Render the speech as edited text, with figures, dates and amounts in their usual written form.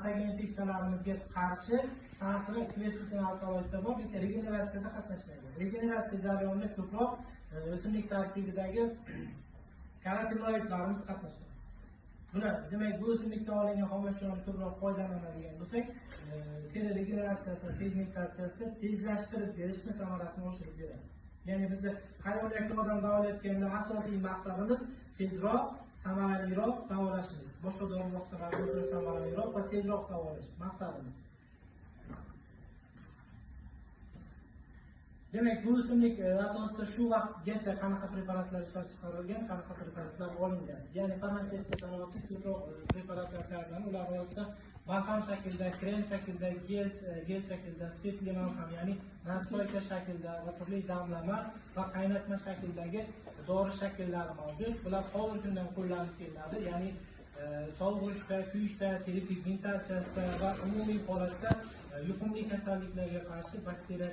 patogen infeksiyalarimizga qarshi ta'siri kversetin alkaloidda bor, lekin regeneratsiyada qatnashmaydi. Regeneratsiya jarayonida ko'proq o'simlik tarkibidagi karotinoidlarimiz qatnashadi. Bular demak bu o'simlikdan olingan xomashyodan ko'proq foydalanadigan bo'lsak, teri regeneratsiyasini, pigmentatsiyasini tezlashtirib berishni samarasini oshirib beradi. Ya'ni bizni hayvonlarni odam davolayotganda asosiy maqsadimiz tezroq, samaraliroq davolashimiz. Boshqa dori vositalari bilan samaraliroq va tezroq davolash maqsadimiz. Demak, bu o'simlik asosida shu vaqtgacha qanaqa preparatlar ishlab chiqarilgan, qanaqa preparatlar olingan. Ya'ni farmatsevtika sanoati ko'proq preparatlar tayyorlanadi. Ular orasida balqon shaklida, krem shaklida, gel shaklida, spirtli malham, ya'ni nastoyka shaklida va turli damlama va qaynatma shaklidagi dori shakllari mavjud. Bular hozirgi kundan qo'llanib kelinadi. Ya'ni sog'ishda, kuyishda, teri pigmentatsiyasida va umumiy holatda yuqumli kasalliklarga qarshi bakteriya